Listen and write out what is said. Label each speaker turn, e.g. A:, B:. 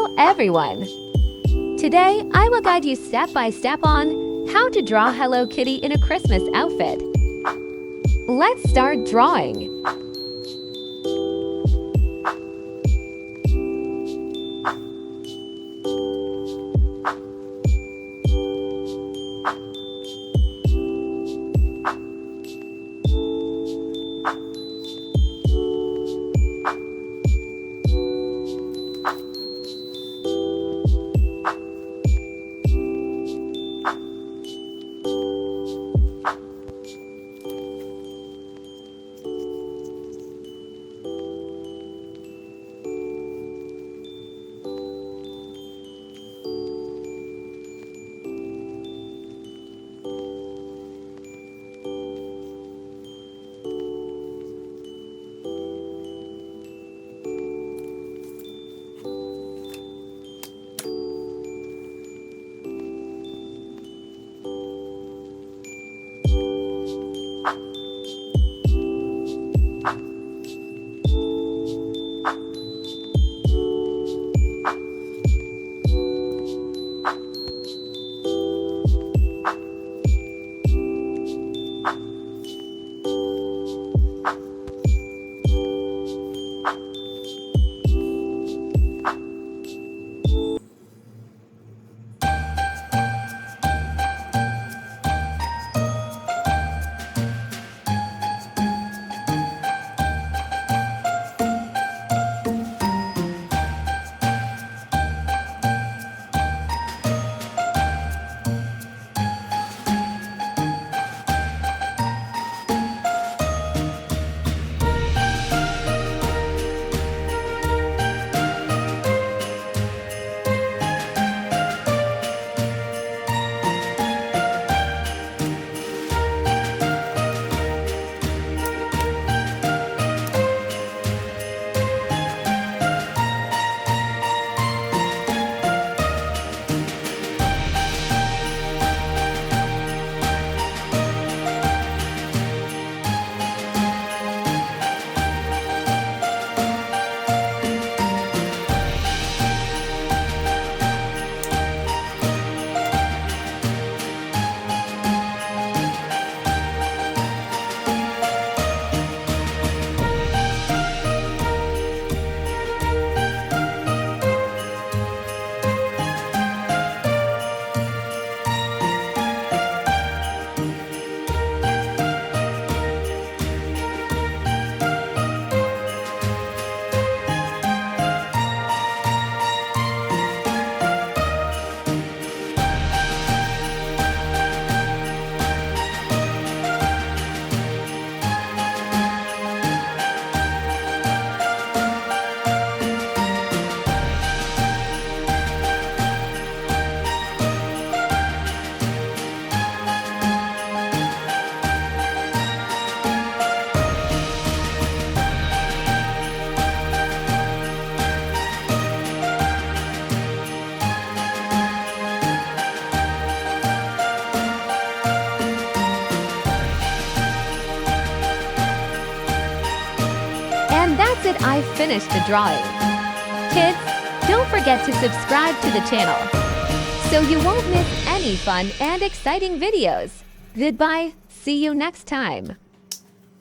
A: Hello everyone! Today I will guide you step by step on how to draw Hello Kitty in a Christmas outfit. Let's start drawing. And that's it, I finished the drawing. Kids, don't forget to subscribe to the channel so you won't miss any fun and exciting videos. Goodbye, see you next time.